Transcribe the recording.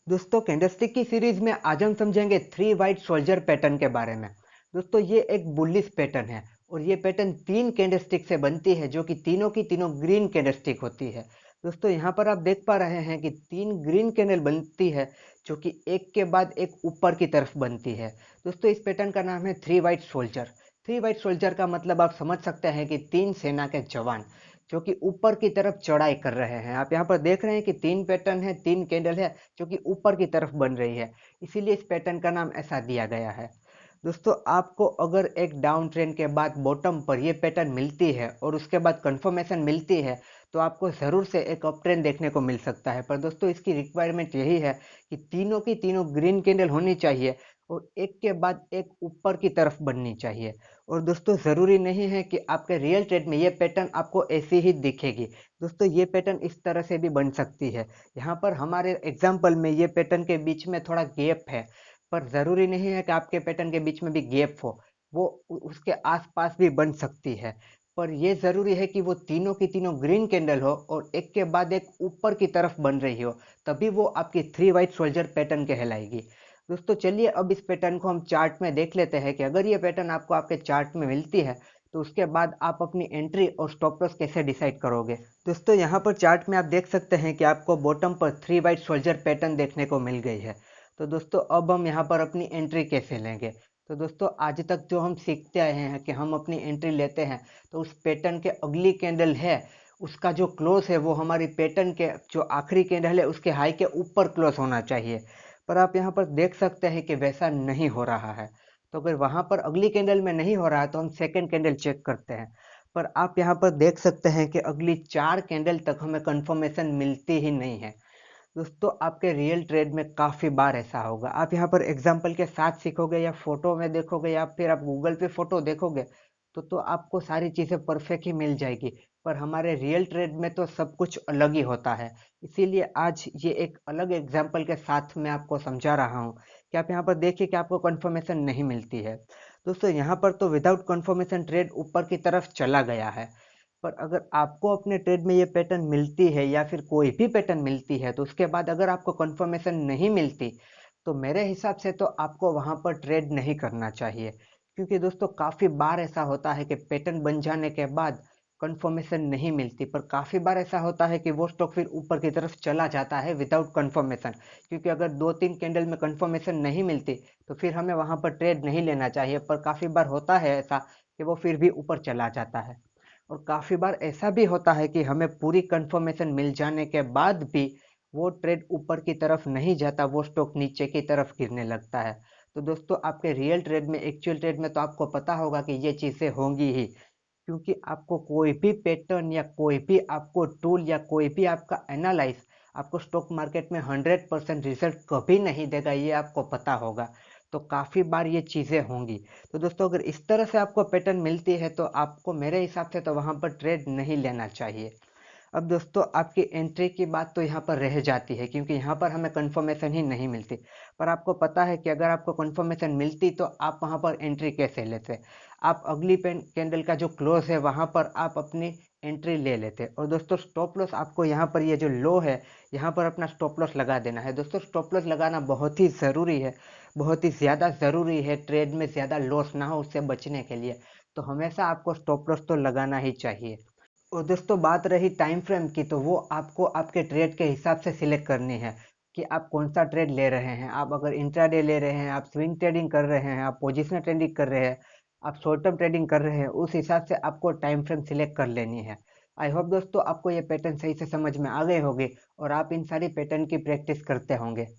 दोस्तों कैंडलस्टिक की सीरीज में आज हम समझेंगे थ्री वाइट सोल्जर पैटर्न के बारे में। दोस्तों ये एक बुलिश पैटर्न है और ये पैटर्न तीन कैंडलस्टिक से बनती है जो कि तीनों की तीनों ग्रीन कैंडलस्टिक होती है। दोस्तों यहाँ पर आप देख पा रहे हैं कि तीन ग्रीन कैंडल बनती है जो कि एक के बाद एक ऊपर की तरफ बनती है। दोस्तों इस पैटर्न का नाम है three white soldier. Three white soldier का मतलब आप समझ सकते हैं कि तीन सेना के जवान जो कि ऊपर की तरफ चढ़ाई कर रहे हैं। आप यहाँ पर देख रहे हैं कि तीन पैटर्न है, तीन कैंडल है जो कि ऊपर की तरफ बन रही है, इसीलिए इस पैटर्न का नाम ऐसा दिया गया है। दोस्तों आपको अगर एक डाउन ट्रेंड के बाद बॉटम पर ये पैटर्न मिलती है और उसके बाद कंफर्मेशन मिलती है तो आपको ज़रूर से एक अप ट्रेंड देखने को मिल सकता है। पर दोस्तों इसकी रिक्वायरमेंट यही है कि तीनों की तीनों ग्रीन कैंडल होनी चाहिए और एक के बाद एक ऊपर की तरफ बननी चाहिए। और दोस्तों ज़रूरी नहीं है कि आपके रियल ट्रेड में ये पैटर्न आपको ऐसी ही दिखेगी। दोस्तों ये पैटर्न इस तरह से भी बन सकती है। यहाँ पर हमारे एग्जाम्पल में ये पैटर्न के बीच में थोड़ा गैप है, पर ज़रूरी नहीं है कि आपके पैटर्न के बीच में भी गैप हो। वो उसके आसपास भी बन सकती है, पर ये ज़रूरी है कि वो तीनों की तीनों ग्रीन कैंडल हो और एक के बाद एक ऊपर की तरफ बन रही हो, तभी वो आपकी थ्री वाइट सोल्जर पैटर्न कहलाएगी। दोस्तों चलिए अब इस पैटर्न को हम चार्ट में देख लेते हैं कि अगर ये पैटर्न आपको आपके चार्ट में मिलती है तो उसके बाद आप अपनी एंट्री और स्टॉप लॉस कैसे डिसाइड करोगे। दोस्तों यहाँ पर चार्ट में आप देख सकते हैं कि आपको बॉटम पर थ्री वाइट सोल्जर पैटर्न देखने को मिल गई है। तो दोस्तों अब हम यहाँ पर अपनी एंट्री कैसे लेंगे। तो दोस्तों आज तक जो हम सीखते आए हैं कि हम अपनी एंट्री लेते हैं तो उस पैटर्न के अगली कैंडल है उसका जो क्लोज है वो हमारी पैटर्न के जो आखिरी कैंडल है उसके हाई के ऊपर क्लोज होना चाहिए। पर आप यहाँ पर देख सकते हैं कि वैसा नहीं हो रहा है। तो अगर वहाँ पर अगली कैंडल में नहीं हो रहा है तो हम सेकंड कैंडल चेक करते हैं। पर आप यहाँ पर देख सकते हैं कि अगली चार कैंडल तक हमें कंफर्मेशन मिलती ही नहीं है। दोस्तों आपके रियल ट्रेड में काफ़ी बार ऐसा होगा। आप यहाँ पर एग्जाम्पल के साथ सीखोगे या फोटो में देखोगे या फिर आप गूगल पे फोटो देखोगे तो आपको सारी चीज़ें परफेक्ट ही मिल जाएगी। पर हमारे रियल ट्रेड में तो सब कुछ अलग ही होता है। इसीलिए आज ये एक अलग एग्जाम्पल के साथ मैं आपको समझा रहा हूँ कि आप यहाँ पर देखिए कि आपको कंफर्मेशन नहीं मिलती है। दोस्तों यहाँ पर तो विदाउट कंफर्मेशन ट्रेड ऊपर की तरफ चला गया है। पर अगर आपको अपने ट्रेड में ये पैटर्न मिलती है या फिर कोई भी पैटर्न मिलती है तो उसके बाद अगर आपको कंफर्मेशन नहीं मिलती तो मेरे हिसाब से तो आपको वहां पर ट्रेड नहीं करना चाहिए। क्योंकि दोस्तों काफ़ी बार ऐसा होता है कि पैटर्न बन जाने के बाद कंफर्मेशन नहीं मिलती, पर काफ़ी बार ऐसा होता है कि वो स्टॉक फिर ऊपर की तरफ चला जाता है विदाउट कंफर्मेशन। क्योंकि अगर दो तीन कैंडल में कंफर्मेशन नहीं मिलती तो फिर हमें वहां पर ट्रेड नहीं लेना चाहिए। पर काफ़ी बार होता है ऐसा कि वो फिर भी ऊपर चला जाता है। और काफ़ी बार ऐसा भी होता है कि हमें पूरी कंफर्मेशन मिल जाने के बाद भी वो ट्रेड ऊपर की तरफ नहीं जाता, वो स्टॉक नीचे की तरफ गिरने लगता है। तो दोस्तों आपके रियल ट्रेड में, एक्चुअल ट्रेड में तो आपको पता होगा कि ये चीज़ें होंगी ही। क्योंकि आपको कोई भी पैटर्न या कोई भी आपको टूल या कोई भी आपका एनालाइज आपको स्टॉक मार्केट में 100% रिजल्ट कभी नहीं देगा, ये आपको पता होगा। तो काफ़ी बार ये चीज़ें होंगी। तो दोस्तों अगर इस तरह से आपको पैटर्न मिलती है तो आपको मेरे हिसाब से तो वहाँ पर ट्रेड नहीं लेना चाहिए। अब दोस्तों आपकी एंट्री की बात तो यहाँ पर रह जाती है क्योंकि यहाँ पर हमें कंफर्मेशन ही नहीं मिलती। पर आपको पता है कि अगर आपको कंफर्मेशन मिलती तो आप वहाँ पर एंट्री कैसे लेते। आप अगली कैंडल का जो क्लोज है वहाँ पर आप अपनी एंट्री ले लेते। और दोस्तों स्टॉप लॉस आपको यहाँ पर ये जो लो है यहाँ पर अपना स्टॉप लॉस लगा देना है। दोस्तों स्टॉप लॉस लगाना बहुत ही ज़रूरी है, बहुत ही ज़्यादा ज़रूरी है। ट्रेड में ज़्यादा लॉस ना हो उससे बचने के लिए तो हमेशा आपको स्टॉप लॉस तो लगाना ही चाहिए। और दोस्तों बात रही टाइम फ्रेम की तो वो आपको आपके ट्रेड के हिसाब से सिलेक्ट करनी है कि आप कौन सा ट्रेड ले रहे हैं। आप अगर इंट्राडे ले रहे हैं, आप स्विंग ट्रेडिंग कर रहे हैं, आप पोजिशनल ट्रेडिंग कर रहे हैं, आप शॉर्ट टर्म ट्रेडिंग कर रहे हैं, उस हिसाब से आपको टाइम फ्रेम सिलेक्ट कर लेनी है। आई होप दोस्तों आपको ये पैटर्न सही से समझ में आ गए होंगे और आप इन सारी पैटर्न की प्रैक्टिस करते होंगे।